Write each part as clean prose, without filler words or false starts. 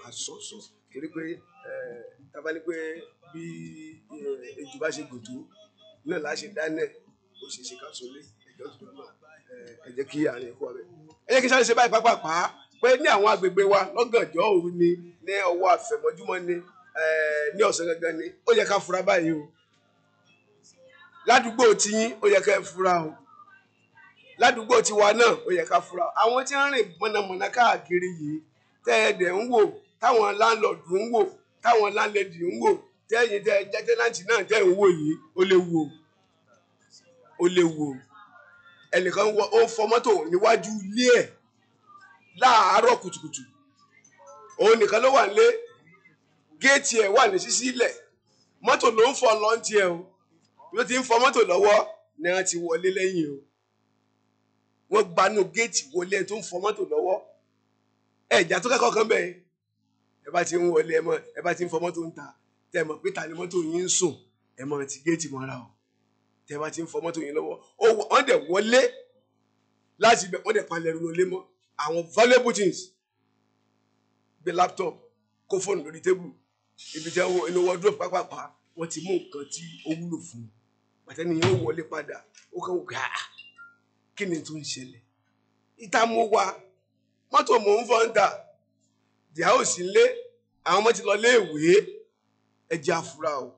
àsọ̀sọ̀ torí pé tábà ní pé bí ejò bá ṣe gòtò náà láṣẹ dánẹ̀ ó ṣe ṣe ká sólé ẹjọ́ tó lọ ẹ jẹ́ kí àárín ẹ̀kọ́ rẹ̀ ẹ jẹ́ kí sáré ṣe báyìí pápápá pé ní àwọn agbègbè wa lọ́gànjọ́ òru ni ní ọwọ́ àfẹ̀mọ́júmọ́ ni ní ọ̀sán gangan ni ó yẹ ká fura báyìí o ládùúgbò tiyín ó yẹ ká fura o ládùúgbò tiwa náà ó yẹ ká fura àwọn tí ń rìn mọ̀nàmọ̀nà káàkiri yìí tẹ́ẹ̀dẹ̀ ń wò táwọn láńlọ́ọ̀dù ń wò táwọn láńlẹ́dì ń wò tẹ́yìn tẹ́ jẹ́ tẹ́nàntì náà tẹ́ ń wò yìí ó léwu o ẹnìkan ó fọ mọ́tò níwájú ilé ẹ̀ láàárọ̀ kùtùkùtù òun nìkan ló wà nílé géètì ẹ̀ wà ní ṣíṣí ilẹ̀ mọ́tò ló ń fọ lọ́ntì ẹ̀ o ló ti ń fọ mọ́tò lọ́wọ́ ni wọ́n ti wọlé lẹ́yìn o wọ́n gbanú géètì wọlé tó ń fọ mọ́tò lọ́wọ́ ẹ̀já tó kẹ́kọ̀ọ́ kan bẹ́ẹ̀ ẹ bá ti ń wọlé ẹ bá ti ń fọ mọ́tò ń ta tẹ́ ẹ mọ̀ pé ta ni mọ́tò yín ń sùn ẹ mọ̀ ti géètì mọ́ra o tẹ́ ẹ bá ti ń fọ mọ́tò yín lọ́wọ́ wọ́n dẹ̀ wọlé láti ibẹ̀ wọ́n dẹ̀ palẹ̀ ẹ̀rù lé mọ́ àwọn valuable things gbé laptop kó fóònù lórí tébù ibi tí wọ́n inú wardrobe pápápá wọ́n ti mú nǹkan tí ó wúlò fún un pàtẹ́ni yóò wọlé padà ó kàn wá kí ni tó ń ṣẹlẹ̀ ìta mo wà mọ́tò mò ń fọ́ ń tà ìyàwó sí lé àwọn ọmọ ti lọ léèwé ẹjẹ́ àfúrà o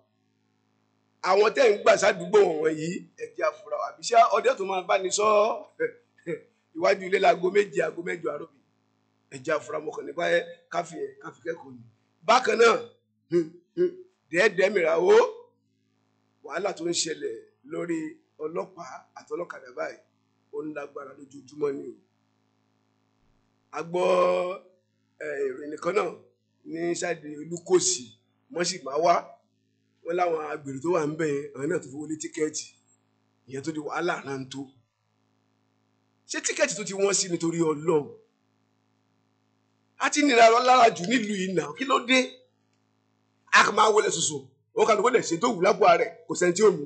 àwọn tẹ́ ń gbà sádùúgbò wọn yìí ẹjẹ́ àfúrà o àbí ṣé ọdẹ tó máa bá ní sọ iwájú ilé láago méje aago mẹ́jọ àròbí ẹjẹ́ àfúrà mọ́kàn nípa káfí kẹ́kọ̀ọ́ ni bákan náà dẹ́ẹ̀dẹ́ mìíràn o wàhálà tó ń ṣẹlẹ̀ lórí ọlọ́pàá àtọlọ́kadà báyìí ó ń lágbára lójoojúmọ́ ni o a gbọ́ ìròyìn nìkan náà ní sáàdì olúkòsì wọ́n sì máa wá wọ́n láwọn agbèrè tó wà ń bẹ̀ àwọn náà tó fowó lé tíkẹ́ẹ̀tì ìyẹn tó di wàhálà rántó ṣé tíkẹ́ẹ̀tì tó ti wọ́n sí nítorí Ọlọ́run a ti nira lára jù nílùú yìí náà kí ló dé a kàn máa wọlé tuntun wọn kàn wọlé ṣe tó wù lápò ààrẹ kò sẹ́ni tí ò mú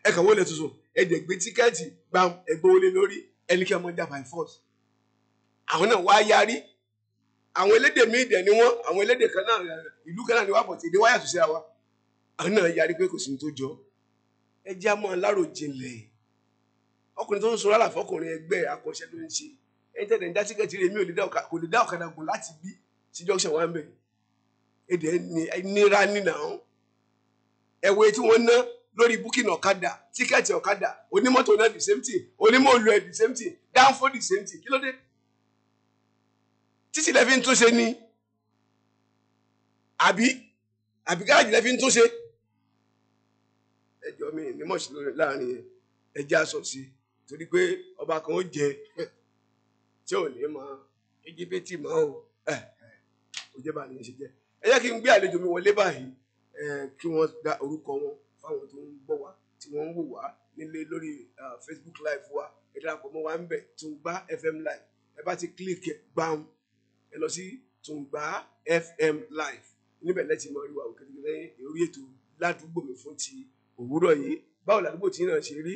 ẹ kàn wọlé tuntun ẹ dẹ̀ gbé tíkẹ́ẹ̀tì gbàm ẹgbẹ́ wọlé lórí ẹni kí ọmọ jà by force àwọn náà wá yarí àwọn elédè míì dẹ̀ ni wọ́n àwọn elédè kan náà ìlú kan náà ni wọ́n bọ̀ tí èdè wáyà tó ṣe àwa àwọn náà yarí pé kò sí ní tó jọ ẹ jẹ́ àmọ́ aláròjinlẹ̀ ọkùnrin tó ń sọ rárá fọkùnrin ẹgbẹ́ akọ́ṣẹ́ ló ń ṣe ẹni tẹ́lẹ̀ ń dá tíkẹ́ẹ̀tì rẹ̀ mi kò lè dá ọ̀kadà gùn láti bí sí junction wa ń bẹ̀ èdè nira nínà án ẹ̀wẹ̀ tí wọ́n ná lórí booking ọ̀kadà tíkẹ́ẹ̀tì ọ̀kadà onímọ́tò náà the same thing onímọ̀ọ́lù ẹ̀ the same thing dáńfó the same thing kí ló dé títí lẹ́fí ń túnṣe ni àbí gáàjì lẹ́fí ń túnṣe ẹjọ́ mi ní mọ̀ọ́sí láàrin ẹjẹ́ aṣọ sí torí pé ọba kan ó jẹ tí ò ní mọ íjíbítì mọ́ o ó jẹ́ bá nìyẹn ṣe jẹ́ ẹ jẹ́ kí n gbé àlejò mi wọlé báyìí kí wọ́n dá orúkọ wọn fáwọn tó ń gbọ́ wá tí wọ́n ń wò wá nílé lórí Facebook live wa ẹ darapọ̀ mọ́ wa ń bẹ̀ Tungba FM live ẹ bá ti click gbàm ẹ lọ sí Tungba FM live níbẹ̀ lẹ́tì mọ́ ìwà òkèèrè lẹ́yìn orí ètò ládùúgbò mi fún ti òwúrọ̀ yìí báwo ládùúgbò tí náà ṣe rí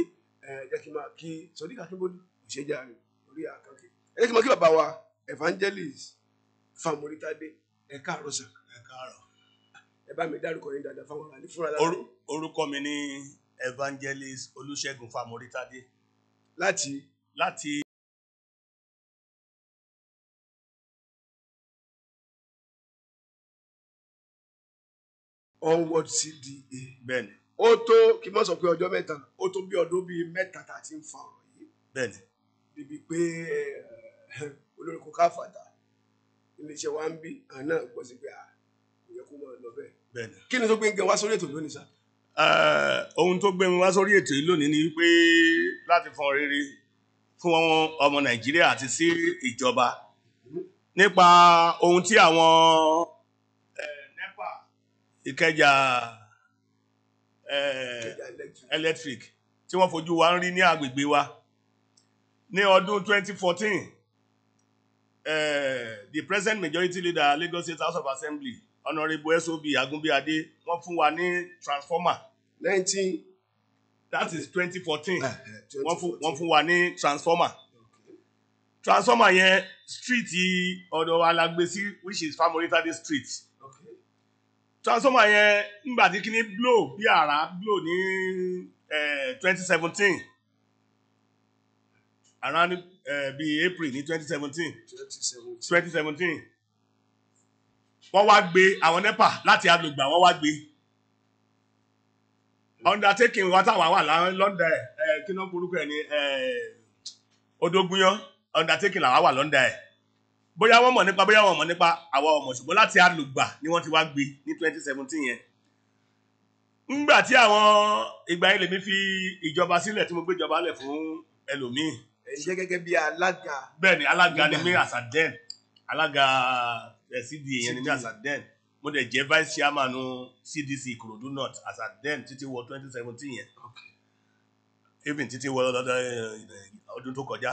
jẹ́ kí n máa kí Sodiq Akínbọ́lú ìṣẹ́jà rẹ̀ orí àkànkè ẹ jẹ́ kí n máa kí bàbá wa Evangelist Famoritade ẹ káàárọ̀ sà. ẹ káàárọ̀. ẹ bá mi dárúkọ yín dáadáa fáwọn ará ní fúnra lára. orúkọ mi ni Evangelist Olúṣẹ́gun Famoritade. láti Onward CDA. bẹ́ẹ̀ni. ó tó kí n má sọ pé ọjọ́ mẹ́ta ó tó bí ọdún bíi mẹ́ta tá a ti ń fa ọ̀rọ̀ yìí. bẹ́ẹ̀ni. bíbi pé olórí kò káfàtà iléeṣẹ́ wa ń bí àná gbọ́ sí pé kò yẹ kó máa lọ bẹ́ẹ̀. bẹ́ẹ̀ni. kí ni tó gbé ń gẹ wá sórí ètò lónìí sá. ohun tó gbé mi wá sórí ètò yìí lónìí ni pé láti fọn rere fún ọmọ Nàìjíríà àti sí ìjọba nípa ohun tí àwọn NEPA Ìkẹjà electric tí wọ́n fojú wa ń rí ní agbègbè wa ní ọdún 2014 the present majority leader Lagos State House of Assembly Honourable SOB Agunbíadé wọ́n fún wa ní transformer 2014 wọ́n fún wa ní transformer transformer yẹn street ọ̀dọ̀ wa la gbé sí which is Famoritade street. Transformer yẹn nígbà tí kíní blow bí àrá blow ní 2017 around bí April ní 2017 wọ́n wá gbé àwọn NEPA láti Alògbà wọ́n wá gbé undertaking wa táwa wà lọ́ndà ẹ̀ kí náà korúkọ ẹ̀ ní Odògúnyán undertaking làwa wà lọ́ndà ẹ̀ bóyá wọ́n mọ̀ nípa bóyá wọ́n mọ̀ nípa àwa ọmọ ṣùgbọ́n láti Alògbà ni wọ́n ti wá gbé ní 2017 yẹn ńgbà tí àwọn ìgbà yẹn lèmi fi ìjọba sílẹ̀ tí mo gbé ìjọba lẹ̀ fún ẹlòmíì. ẹ ṣe gẹ́gẹ́ bí alága. bẹ́ẹ̀ ni alága ni mí àsàdẹ́n alága CDA yẹn ni mí àsàdẹ́n mo dẹ̀ jẹ́ vice chairman CDC Ìkòròdú North àsàdẹ́n títí wọ 2017 yẹn even títí wọ ọdún tó kọjá.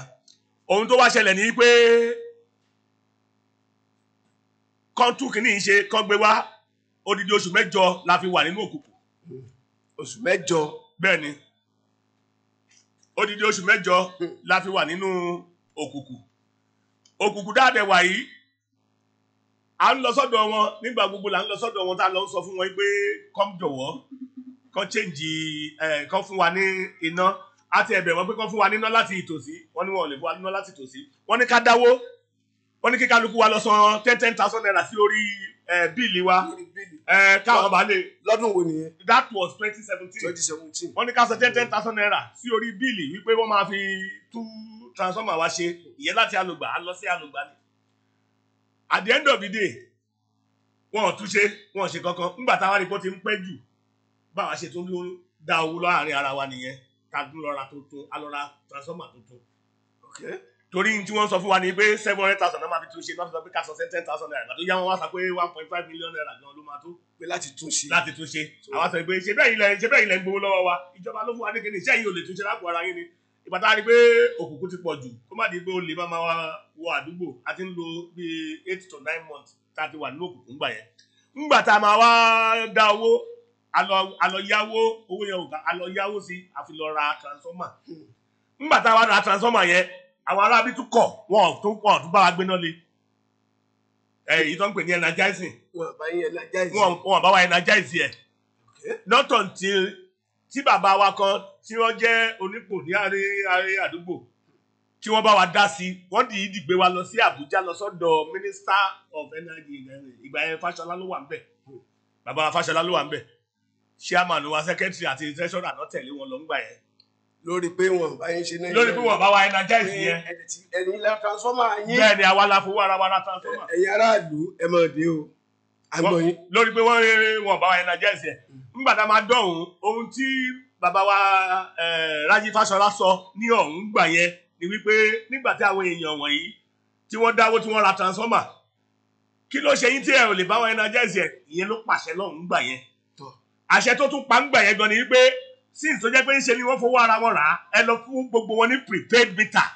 ohun tó wá ṣẹlẹ̀ ni pé kọ́ńtù kìíní ṣe kọ́ gbé wá odidi oṣù mẹ́jọ la fi wà nínú òkùnkùn. oṣù mẹ́jọ. bẹ́ẹ̀ ni odidi oṣù mẹ́jọ la fi wà nínú òkùnkùn dáadẹ́ wà yìí à ń lọ sọ́dọ̀ wọn nígbà gbogbo là ń lọ sọ́dọ̀ wọn tá a lọ sọ fún wọn pé kọ́m jọ̀wọ́ kọ́ change kọ́ fún wa ní iná àti ẹ̀bẹ̀ wọn pé kọ́ fún wa níná láti ìtòsí wọ́n ní wọn ò lè fún wa níná láti ìtòsí wọ́n ní ká dáwó wọ́n ní kí kálukú wa lọ san 10,000 naira sí orí bíìlì wa káwọn bá lè. lọ́dún wo nìyẹn. that was 2017. wọ́n ní ká san 10,000 naira sí orí bíìlì wípé wọ́n máa fi tú transformer wa ṣe ìyẹn láti Alògbà á lọ sí Alògbà ni. at the end of the day wọn ò túnṣe wọn ò ṣe kankan nígbà táwa rí bó ti ń pẹ́ jù báwa ṣe tún dá owó láàrin ara wa nìyẹn ká tún lọ ra tuntun á lọ ra transformer tuntun. torí tí wọ́n sọ fún wa ní pé 700,000 náà máa fi túnṣe náà fi sọ pé ká san 10,000 naira ìgbà tó yá wọn wá sọ pé 1.5 million naira gan ló máa tó. pé láti túnṣe. àwọn sọ pé ṣe bẹ́ẹ̀ ilẹ̀ ń gbowó lọ́wọ́ wa ìjọba ló fún wa ní kíni iṣẹ́ yìí ò lè túnṣe lápò ara yín ni ìgbà tá a rí pé òkùnkùn ti pọ̀ jù kó má di pé olè máa wọ àdúgbò a ti ń lo bíi 8 to 9 months tá a ti wà nínú òkùnkùn gbà yẹn ńgbà tá a máa wá dá owó a lọ yáwó owó yẹn ò ká a lọ yáwó sí a fi lọ ra transformer ńgbà tá a wá ra transformer yẹn àwọn arábí tún kọ̀ wọn tún bá wa gbéná lé èyí tó ń pè ní energizing wọn bá wa energize ẹ not until tí bàbá wa kan tí wọ́n jẹ́ onípò ní àárẹ̀ àdúgbò tí wọ́n bá wa dá sí wọ́n dìídì gbé wa lọ sí Àbújá lọ sọ́dọ̀ Minister of Energy ìgbà yẹn Fáṣọlá ló wà ń bẹ̀ bàbá wa Fáṣọlá ló wà ń bẹ̀ chairman wa secretary àti treasurer náà tẹ̀lé wọn lọ ń gbà yẹn. lórí pé wọn bá yín ṣe náà. lórí pé wọn bá wa energize yẹn. ẹ̀yin la transformer yín. bẹ́ẹ̀ ni àwa la fowó ara wa ra transformer. ẹ̀yin aráàlú ẹ mọ̀ dé o. agbọ̀yin. lórí pé wọn bá wa energize yẹn. nígbà tá a máa dọ̀hún ohun tí bàbá wa Rájí Fáṣọlá sọ ní ọ̀hún gbà yẹn ni wípé nígbà tí àwọn èèyàn wọ̀nyí tí wọ́n dáwó tí wọ́n ra transformer kí ló ṣe yín tí ẹ ò lè bá wọn energize yẹn ìyẹn ló pàṣẹ lọ́hún gbà yẹn. àṣẹ tó tún pa ń gbà yẹn gan ni wípé since tó jẹ́ pé ń ṣe ni wọ́n fowó ara wọn rà á ẹ lọ fún gbogbo wọn ní prepaid meter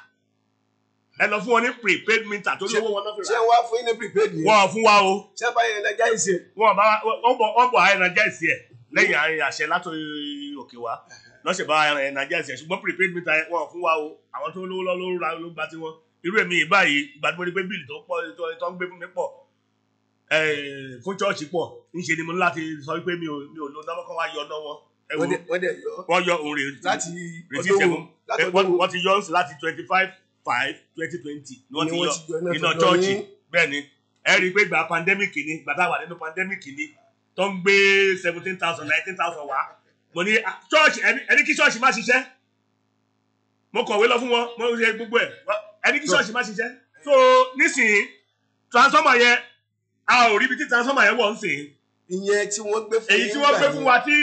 ẹ lọ fún wọn ní prepaid meter tó lówó wọn náà fi rà. ṣé wàá fún yín ní prepaid yẹn. wọn ò fún wa o. ṣé bá yẹn energize yẹn. wọ́n bọ̀ energize yẹn lẹ́yìn àṣẹ láti òkè wá lọ́sẹ̀ bá energize yẹn ṣùgbọ́n prepaid meter yẹn wọn ò fún wa o àwọn tó lówó lọ́wọ́ ló gba tiwọn irú èmi báyìí ìgbà tí mo rí pé bíìlì tó pọ̀ tó ń gbé fún mi pọ̀ fún chọ́ọ̀chì pọ̀ ńṣe ni mo ní láti sọ wípé mi ò lo nọ́mọ́ kan wá yọ ọ́nà wọn. wọ́n yọ òun rèé láti wọ́n ti yọ ọ́n sí láti 25/5/2020 ni wọ́n ti yọ iná chọ́ọ̀chì bẹ́ẹ̀ ni ẹ rí i pé ìgbà pandemic ni ìgbà tá a wà nínú pandemic ni tó ń gbé 17,000 19,000 wá mo ní chọ́ọ̀chì ẹni kí chọ́ọ̀chì má ṣiṣẹ́ mo kọ̀wé lọ fún wọn mo ṣe gbogbo ẹ̀ ẹni kí chọ́ọ̀chì má ṣiṣẹ́ so nísìnyí transformer yẹn a ò rí ibi tí transformer yẹn wọ̀ ń sìn. ìyẹn tí wọ́n gbé fún èyí tí wọ́n gbé fún wa tí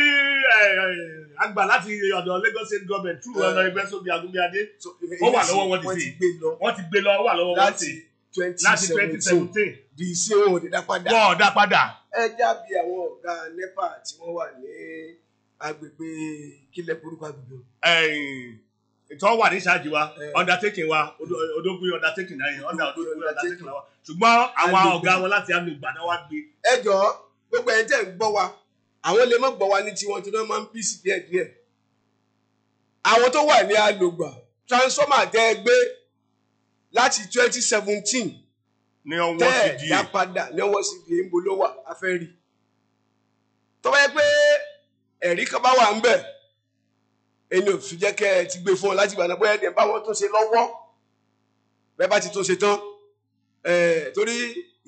àgbà láti ọ̀dọ̀ Lagos State Government through ọ̀nà ẹgbẹ́ sóbi Agúnbíadé ó wà lọ́wọ́ wọn ti sè wọ́n ti gbé lọ ó wà lọ́wọ́ wọn ti láti 2017 di sí wọn ò dá padà. wọn ò dá padà. ẹ jábí àwọn ọ̀gá NEPA tí wọ́n wà ní agbègbè kílẹ̀ burúkú agbègbè. ìtọ́ wà ní ṣáàjì wa undertaking wa Odògúnyán undertaking náà yẹn Odògúnyán undertaking wa ṣùgbọ́n àwọn ọ̀gá wọn láti àmì ìgbàna wa gbé. ẹ jọ gbogbo ẹni tẹ́ ń gbọ́ wa àwọn lè má gbọ́ wa ní tiwọn tí wọ́n máa ń bísí díẹ̀díẹ̀. àwọn tó wà ní Alògbà transformer tẹ́ ẹ gbé láti 2017 ní ọwọ́ tẹ́ ẹ̀ CDA dá padà ní ọwọ́ CDA ń bo ló wà afẹ́ rí tó bá yẹ pé ẹ̀rí kan bá wà ń bẹ̀ ẹni ò fi jẹ́ kẹ́ ẹ ti gbé fún ọ láti ìgbà bóyá ẹ̀ bá wọn tó ṣe lọ́wọ́ bẹ́ẹ̀ bá ti tó ṣe tán torí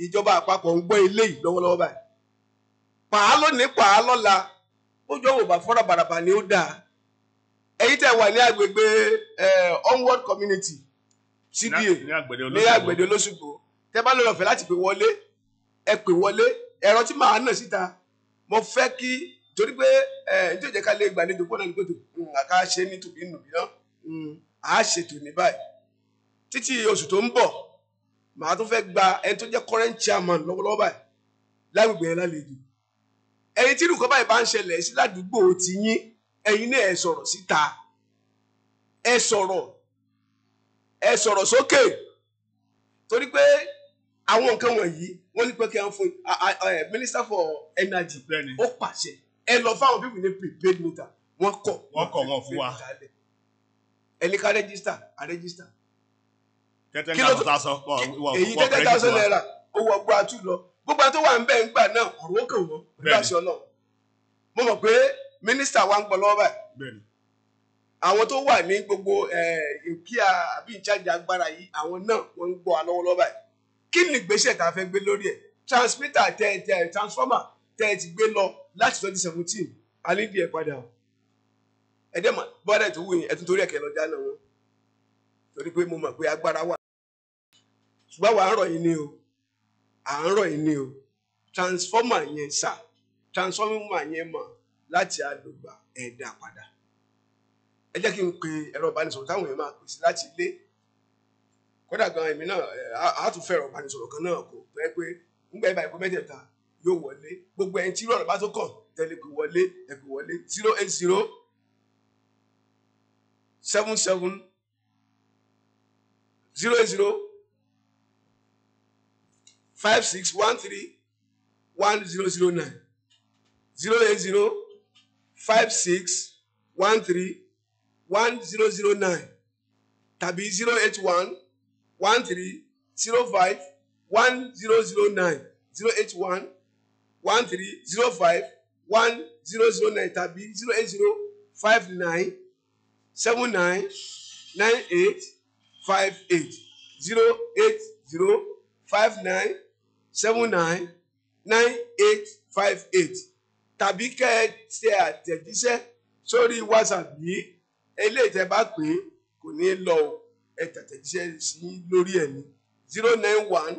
ìjọba àpapọ̀ ń gbọ́ ilé yìí lọ́wọ́lọ́wọ́ báyìí pàá lónìí pàá lọ́la bójú ọ̀wọ̀ bá fọ́nrán bàràbà ni ó dáa èyí tẹ́ wà ní agbègbè onward community CDA ní Àgbẹ̀dẹ Olóṣùgbò tẹ́ bá lọ́rọ̀ fẹ́ láti pè wọlé ẹ pè wọlé ẹ̀rọ tí màá nà síta mo fẹ́ kí torí pé nítorí jẹ́ ká lè gbàlejò pọ̀ náà ní pẹ̀tù àká ṣe ní tòbí nùbí náà à á ṣètò ní báyìí títí oṣù tó ń bọ̀ màá tún fẹ́ gba ẹni tó jẹ́ current chairman lọ́wọ́lọ́wọ́ báyìí lágbègbè yẹn lálejò ẹ̀yin tí nǹkan báyìí bá ń ṣẹlẹ̀ sí ládùúgbò ti yín ẹ̀yin náà ẹ sọ̀rọ̀ síta ẹ sọ̀rọ̀ sókè torí pé àwọn nǹkan wọ̀nyí wọ́n ní pé kí wọ́n fún minister for energy ó pàṣẹ ẹ lọ fáwọn people ní prepaid meter wọ́n kọ̀ wọ́n fún wa ẹni ká register tẹ́tẹ́ náà tó sọ èyí 10,000 naira owó ọgbọ́n àtú lọ gbogbo àti tó wà ń bẹ̀ ń gbà náà ọ̀rọ̀ ó kàn wọ́n pẹ̀lú àṣẹ Ọlọ́run mo mọ̀ pé mínísítà wa ń gbọ́ lọ́wọ́ báyìí àwọn tó wà ní gbogbo ìkíà àbí ìjáde agbára yìí àwọn náà wọ́n ń gbọ́ wa lọ́wọ́lọ́wọ́ báyìí kí ni ìgbésẹ̀ tá a fẹ́ gbé lórí ẹ̀ transmitter transformer tẹ́ ẹ ti gbé lọ láti 2017 alídìí ẹ̀ padà ẹ̀dẹ́mọ̀ bọ́dẹ̀ tó wù yín ẹ̀tún torí ẹ̀kẹ́ lọ́jà náà wọn torí pé mo mọ̀ pé agbára wà ṣùgbọ́n wà á rọ̀ yín ní o transformer yẹn transformer yẹn mọ̀ láti àdùgbà ẹ̀dá padà ẹ jẹ́ kí n pe ẹ̀rọ ìbánisọ̀rọ̀ táwọn èèyàn máa pè sí láti ilé kódà gan èmi náà á tún fẹ́ ẹ̀rọ ìbánisọ̀rọ̀ kan náà kò tó yẹ pé nígbà ìbá ìkó mẹ́tẹ̀ẹ̀ta yóò wọlé gbogbo ẹni tí irú ọ̀rọ̀ bá tó kàn tẹ́lẹ̀ pé wọlé ẹ pè wọlé 080 77 080 5613 1009 080 5613 1009 tàbí 081 13 05 1009 081 13 05 1009 tàbí 080 59 79 98 58 080 59 79 98 58 tàbí kẹ́ ẹ tẹ àtẹ̀jíṣẹ́ sórí WhatsApp yìí eléyìí tẹ́ bá pè é kò ní lọ ẹ tẹ̀jíṣẹ́ sí lórí ẹ̀ ní 091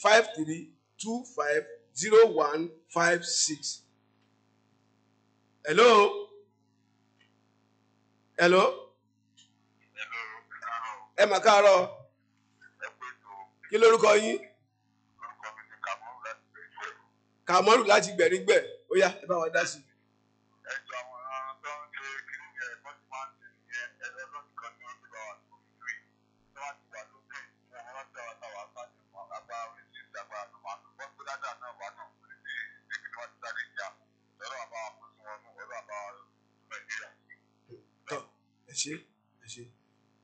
53 25 0156. Hello. Ẹ mà káàárọ̀. Kí lórúkọ yín? Kàmọ́rù láti Gbẹ̀rígbẹ̀. Ó yá ẹ bá wa dá sí i.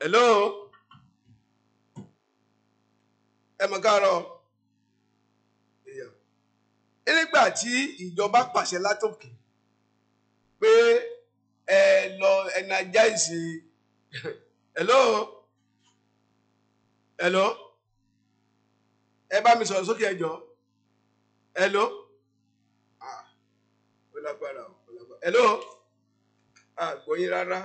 Hello. Ẹ mà káàárọ̀. Nígbà tí ìjọba pàṣẹ látòkè pé ẹ lọ energize hello ẹ bá mi sọ̀rọ̀ sókè ẹjọ́ hello ó lágbára hello àgbọ̀yìn rárá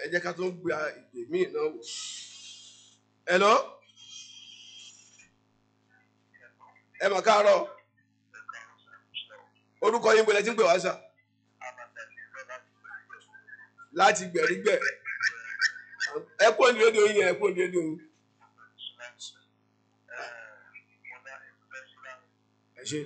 ẹ jẹ́ ká tó ń gba ìpè míì náà wò hello ẹ mà káàárọ̀ orúkọ yín bọ̀lẹ́ tí ń pè wá sà láti Gbẹ̀rígbẹ̀ ẹ kú òní rédíò yín ẹ kú òní rédíò yín ẹ ṣe.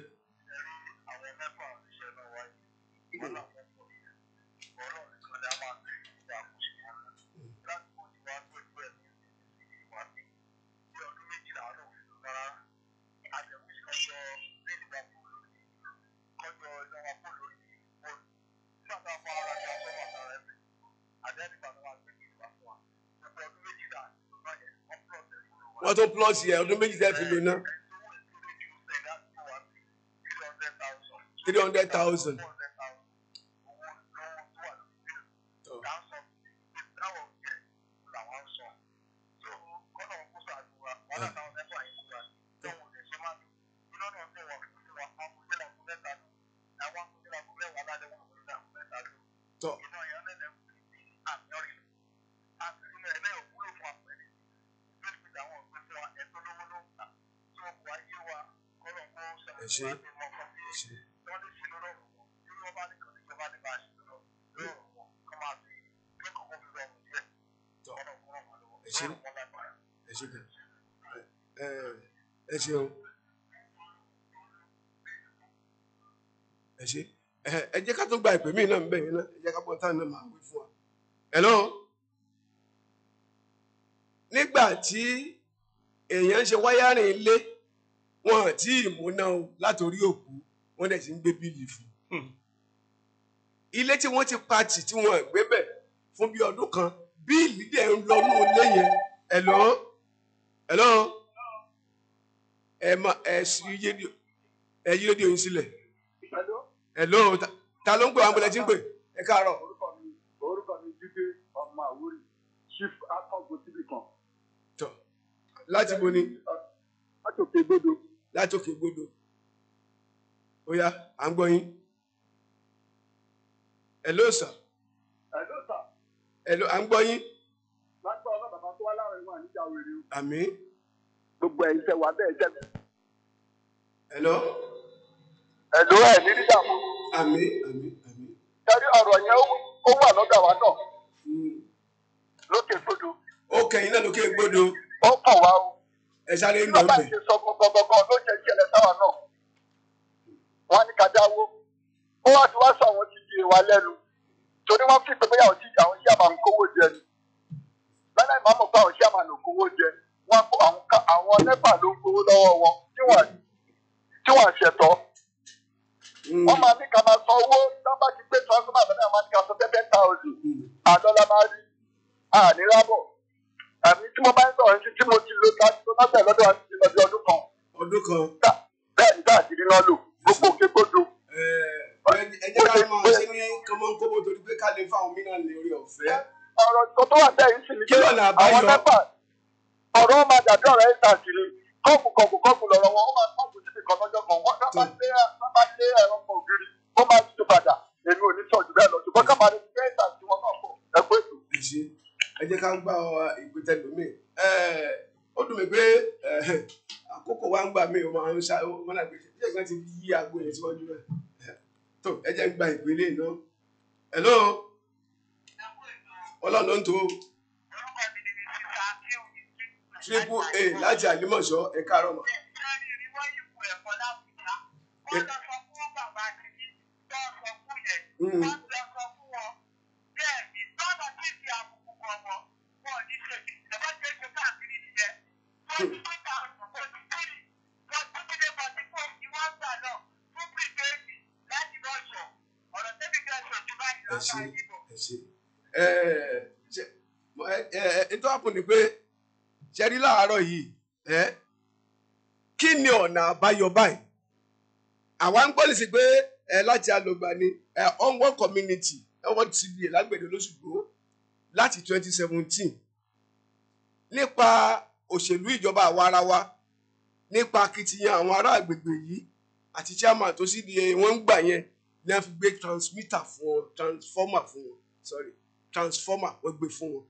wọ́n tó plus yẹ ọdún méjì tẹ́ fi lò ná. 300,000. ẹ jẹ́ ká tó gba ìpè mí náà ń bẹ̀ yín náà ẹ jẹ́ ká bọ́ táwọn náà máa wí fún wa. Hello. Nígbà tí èèyàn ń ṣe wáyárìn ilé wọn àti ìmúná o látòrí òkú wọn dẹ̀ ti ń gbé bíìlì fún ilé tí wọ́n ti pàtì tí wọ́n gbé bẹ̀ fún bí ọdún kan bíìlì dẹ̀ ń lọ ní ilé yẹn. Hello. Ẹ yí rédíò yín sílẹ̀. Hello. Ta ló ń pè wá bọ́lá tí ń pè? Ẹ káàárọ̀. Orúkọ mi Jídé ọmọ Àwórì chief akọ́gbó síbì kan. Tọ́ láti bo ni? Láti Òkè Gbódò. Láti Òkè Gbódò. Ó yá, à ń gbọ́ yín. Hello sir. Hello sir. Hello, à ń gbọ́ yín. Láti ọ̀rọ̀ bàbá tó wá láwọn ìwọ̀n níjà wèrè o. Àmín. Gbogbo ẹ̀yin tẹ́ wà bẹ́ẹ̀ jẹ́. Hello. Hello ẹ̀ ní dídàmú. Àmín. Tẹ́lí ọ̀rọ̀ yẹn ó wà lọ́dọ̀ wa náà. Lókè Gbódò. Ó kẹ̀yìn náà lókè Gbódò. Ó kàn wá o. Ẹ sáré ń lọ Bàbá bẹ̀. ìṣe sọ gbọ̀ngbọ̀ngbọ̀n ló ṣe ṣẹlẹ̀ sáwà náà. Wọ́n ní ká dáwó. Ó wá ti wá sọ àwọn ti di ìwà lẹ́nu. Torí wọ́n fi pé bóyá àwọn tí a máa ń kówó jẹ ni. Lálẹ́ ìmọ̀ àmọ̀ pé àwọn tí a máa ń kówó jẹ. Wọ́n kó àwọn nẹ́pà ló ń gbowó lọ́wọ́ wọn tí wọ́n ṣẹ̀tọ́. Wọ́n máa ní ká máa san owó nọ́mbà ti pé transformer àbẹ̀rẹ̀ máa ní ká san 7,000. Àdọ́lá máa rí. Ànírábọ̀. Àmì tí mo bá ń sọ̀rọ̀ ní tí mo ti lo láti tó lábẹ́ lọ́dọ̀ àti lọ́dọ̀ ọdún kan. Ọdún kan. Bẹ́ẹ̀ ni bá àti nínú lò gbogbo Òkè Gbódò. Ẹ jẹ́ ká máa ṣe ní kọ́mọ́nkóbó torí pé ká lè fáwọn mìíràn ní orí ọ̀fẹ́. Ọ̀rọ̀ tó wà bẹ́ẹ̀ yìí sì ni Kí lọ́nà àbáyọ? àwọn nẹ́pà ọ̀rọ̀ máa dàbí ọ̀rọ̀ ẹ̀ta sí ni kọ́ọ̀kù lọ́rọ̀ wọn ó máa kọ́ọ̀kù síbi kan lọ́jọ́ kan wọ́n bá lé ẹ̀rọ kan ògiri ó máa ti tó padà èmi ò ní sọ̀jù bẹ́ẹ̀ lọ ṣùgbọ́n ká máa ní ẹ̀ta sí wọn náà pọ̀ ẹgbẹ́ ètò. Ẹ jẹ́ ká ń gbá ìpè tẹlómi. Ó dùn mí pé àkókò wa ń gbà mí o máa ń ṣá o máa ń gbé ṣe ìgbà tí yí aago yẹn síwájú rẹ̀. Tó ẹ jẹ́ ń gba ìpele náà. Hello. Ọlọ́run ló ń tó. Triple A láti Àlímọ̀ṣọ́ ẹ káàárọ̀ mọ́. Ètò àpò ni pé ṣe rí láàárọ̀ yìí kí ni ọ̀nà àbáyọ báyìí àwa ń gbọ́ lèsì pé láti alògbà ni onward community onward cba lágbèdè lóṣùgbò láti 2017 nípa òṣèlú ìjọba àwarawa nípa akitiyan àwọn ará àgbègbè yìí àti chairman tó sì di wọ́n ń gbà yẹn ní wọ́n fi gbé transformer wọ́n gbé fún wọn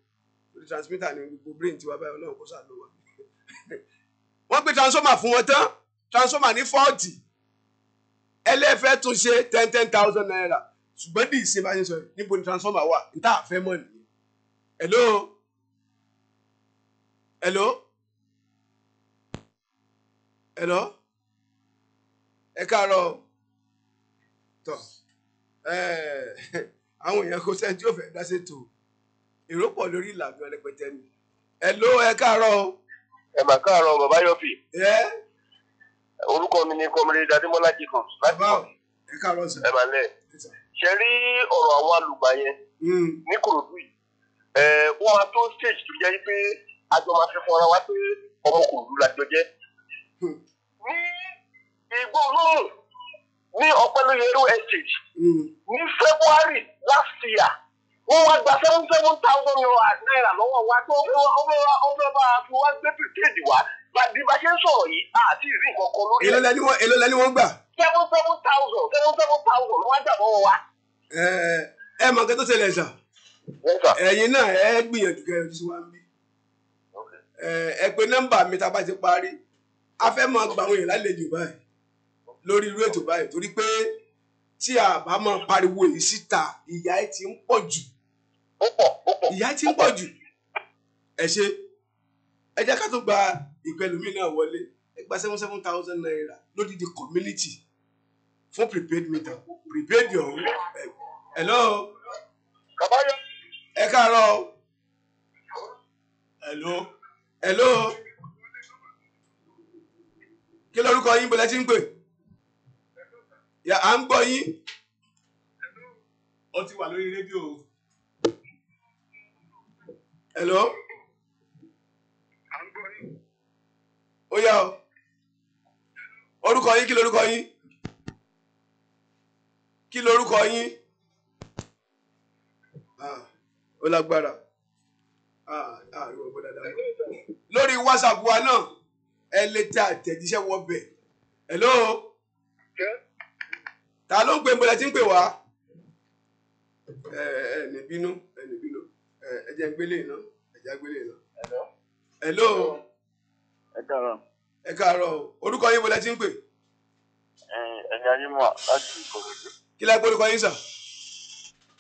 transmitter ní gbogbo brain tiwa báyìí Ọlọ́run kó ṣàlò wa wọ́n gbé transformer fún wọn tán transformer ní 40 ẹlẹ́fẹ́ tún ṣe 10,000 naira ṣùgbọ́n ní ìsinmi ayé sọ níbo ni transformer wà níta àfẹ́ mọ́ nìyẹn. Hello ẹ káàárọ̀ tọ̀ àwọn èèyàn kò sẹ́ni tí ó fẹ́ dá ṣètò èrò pọ̀ lórí ìlànà rẹpẹtẹ ni. Hello ẹ káàárọ̀. Ẹ mà káàárọ̀ bàbá Yọ̀fì. Orúkọ mi ni Kọ́mírẹ́dì Adémọ́lá Jacob láti mọ̀. Ẹ káàárọ̀ sir. Ẹ mà lẹ̀. Ṣe rí ọ̀rọ̀ àwọn alùgbà yẹn ní Kòròdú yìí. Wọ́n máa tó stage tó jẹ́ pé àjọ máa fi fún ara wa pé ọmọ Ìkòròdú la jọ jẹ́. ní Igbó Olóhùn ní Ọpẹ́lóyèrò estate ní February last year wọ́n wá gba 7,000 naira lọ́wọ́ wa tó ọmọ bá fi wá gbé pìtẹ́ẹ̀dì wá bí bá ṣe ń sọ̀rọ̀ yìí àti ìrí nǹkan kan lórí ẹ̀. èló lẹni wọ́n gbà. 7,000 ló wá gbà lọ́wọ́ wa. ẹ mọ̀ kí tó ṣẹlẹ̀ sà ẹ̀yin náà ẹ gbìyànjú kẹ́ ẹ ojú sí wa ń bí ẹ pé nọ́mbà mi tá a bá ti parí a fẹ́ máa gba àwọn èèyàn lálejò báyìí lórí irú ètò báyìí torí pé tí a bá máa pariwo èyí síta ìyà ẹ ti ń pọ̀ jù ìyà ẹ ti ń pọ̀ jù ẹ ṣe ẹ jẹ́ ká tó gba ìpẹlùmí náà wọlé ẹ gba 7,000 naira lódìdí community fún prepaid meter prepaid ọ̀hún hello ẹ káàárọ̀ hello kí lórúkọ yín bọ́lá tí ń pè yà á ń gbọ́ yín ó ti wà lórí rédíò hello ó yá o orúkọ yín kí lórúkọ yín ó lágbára lórí WhatsApp wa náà ẹ lè tẹ àtẹ̀jíṣẹ́ wọ bẹ̀ hello ta ló ń pè mbọ́lá tí ń pè wá ẹni bínú ẹ jẹ́ gbélé iná ẹ jẹ́ gbélé iná hello ẹ káàárọ̀ orúkọ yín mbọ́lá tí ń pè. ẹni ayémọ̀ láti Ìkòròdú. kí lágbó orúkọ yín sà.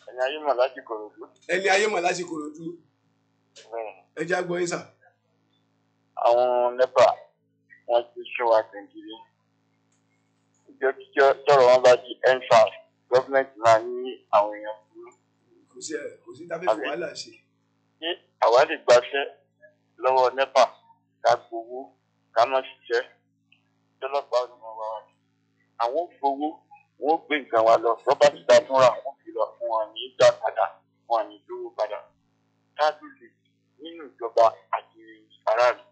ẹni ayémọ̀ láti Ìkòròdú. ẹni ayémọ̀ láti Ìkòròdú. ẹ jẹ́ gbọ́ yín sà. àwọn NEPA wọ́n ti ṣọ́ wa kẹ̀kiri. ìjọ tọrọ wọn bá di NSAS gọ́ọ̀mẹ̀ntì máa ní àwọn èèyàn fún. kò sí tábìlì wàhálà ṣe. ṣé àwa lè gbaṣẹ́ lọ́wọ́ NEPA ká gbowó ká má ṣiṣẹ́ tọ́lọ́pàá ò ní wọn wá wá. àwọn gbowó wọn ó gbé nǹkan wa lọ rọ́bà ti dá fúnra wọn fi lọ fún wọn ní ìgbà padà wọn ní lówó padà káàdì lè nínú ìjọba àti aráàlú.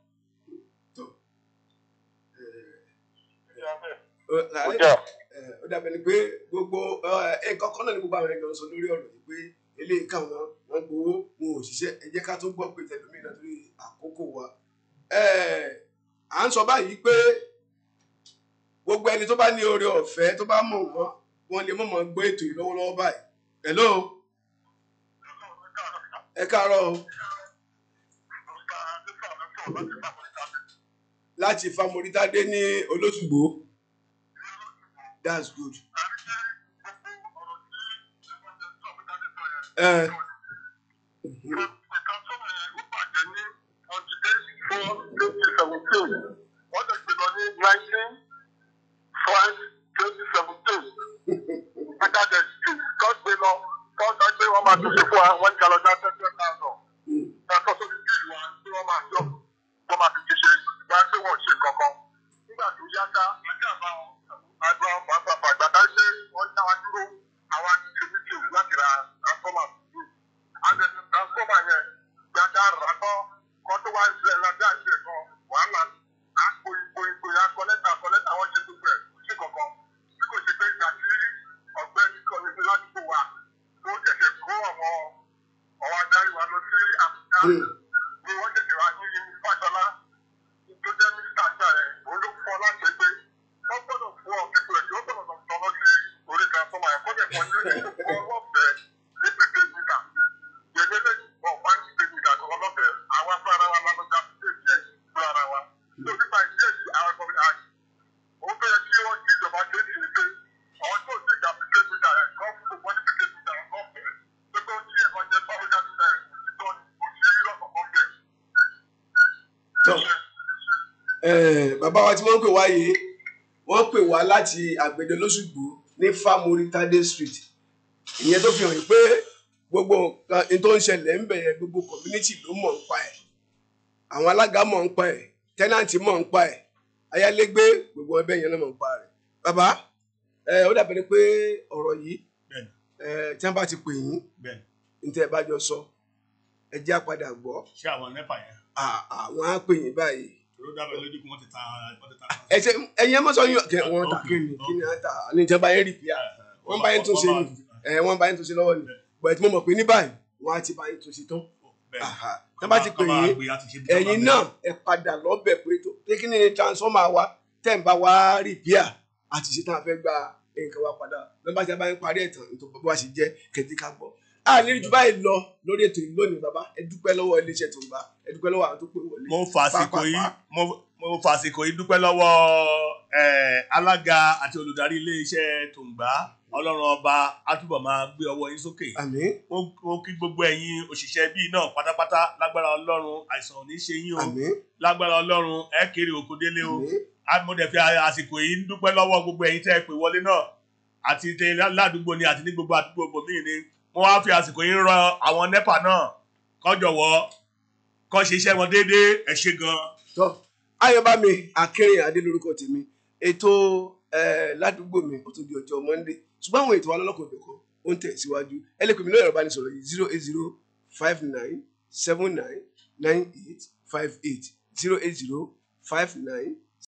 ó dàbẹ̀ ni pé gbogbo nǹkan kan náà ni gbogbo àwọn ẹgbẹ́ sọ lórí ọ̀rọ̀ yìí pé eléyìí káwọn wọn gbowó wọn ò ṣiṣẹ́ ẹ jẹ́ ká tó gbọ́ pé tẹlifíìnà torí àkókò wa. à ń sọ báyìí pé gbogbo ẹni tó bá ní oore ọ̀fẹ́ tó bá mọ̀ wọ́n lè mọ̀ gbọ́ ètò yìí lọ́wọ́lọ́wọ́ báyìí. hello ẹ káàárọ̀ o. láti Fámorítádé ní Olóṣùgbò. That's good. bàbá wa tí wọ́n ń pè wá yìí wọ́n pè wá láti Àgbẹ̀dẹ Olóṣùgbò ní Fámorítádé street ìyẹn tó fi hàn pé gbogbo nǹkan tó ń ṣẹlẹ̀ ń bẹ̀yẹ gbogbo community ló mọ̀ ń pa ẹ̀ àwọn alága mọ̀ ń pa ẹ̀ tẹ́nàntì mọ̀ ń pa ẹ̀ ayálégbé gbogbo ẹbẹ̀ yẹn náà mọ̀ ń pa rẹ̀ bàbá ó dàbẹ̀ ni pé ọ̀rọ̀ yìí tí wọ́n bá ti pè yín ní tẹ́ ẹ bá jọ sọ ẹ jẹ́ àpadà gbọ́. ṣé àwọn NEPA yẹn. àwọn á pè yín báyìí ẹ̀yin ẹ mọ̀ sọ yín wọ́n ta kí ni ata ní ìjọba yẹn rí bíà wọ́n bá yẹn tún ṣe ni wọ́n bá yẹn tún ṣe lọ́wọ́ ni bọ̀dẹ̀ tí mo mọ̀ pé ní báyìí wọ́n á ti bá yẹn tún ṣe tán tí wọ́n bá ti pè yín ẹ̀yin náà ẹ padà lọ́bẹ̀ pé kí ni transformer wa tẹ̀ ń bá wa rí bíà àti ṣe tán a fẹ́ gba nǹkan wa padà lọ́ba tí a bá ń parí ẹ̀tàn nítorí bó wa ṣe jẹ́ kẹ̀tí ká gbọ́. a ní ju báyìí lọ lórí ètò yìí lónìí bàbá ẹ dúpẹ́ lọ́wọ́ iléeṣẹ́ Tungba ẹ dúpẹ́ lọ́wọ́ àwọn tó pè wọlé. mo fàsìkò yìí dúpẹ́ lọ́wọ́ alága àti olùdarí iléeṣẹ́ Tungba ọlọ́run ọba á túbọ̀ máa gbé ọwọ́ yín sókè. àmín. mo kí gbogbo ẹ̀yin òṣìṣẹ́ bíi náà pátápátá lágbára ọlọ́run àìsàn ò ní ṣe yín o. àmín. lágbára ọlọ́run ẹ kéré oko délé o. àmín. mo dẹ̀ fi àsìkò yìí ń dúpẹ́ lọ́wọ́ gbogbo ẹ̀yin tẹ́ ẹ pè wọlé náà àti ládùúgbò ni àti ní gbogbo àdúgbò bòmíì ni mo wá fi àsìkò yìí rọ àwọn NEPA náà kó jọ̀wọ́ kó ṣe iṣẹ́ wọn déédéé ẹ ṣé gan. tó Ayọ̀bámi Akínrìn Adé lórúkọ tèmi ètò ládùúgbò mi ó tún di ọjọ́ Monday ṣùgbọ́n àwọn ètò wa lọ́lọ́kọ̀ òdòkó ó ń tẹ̀síwájú ẹ lè pè mí lórí ẹ̀rọ ìbánisọ̀rọ̀ yìí 08059799858 08059799858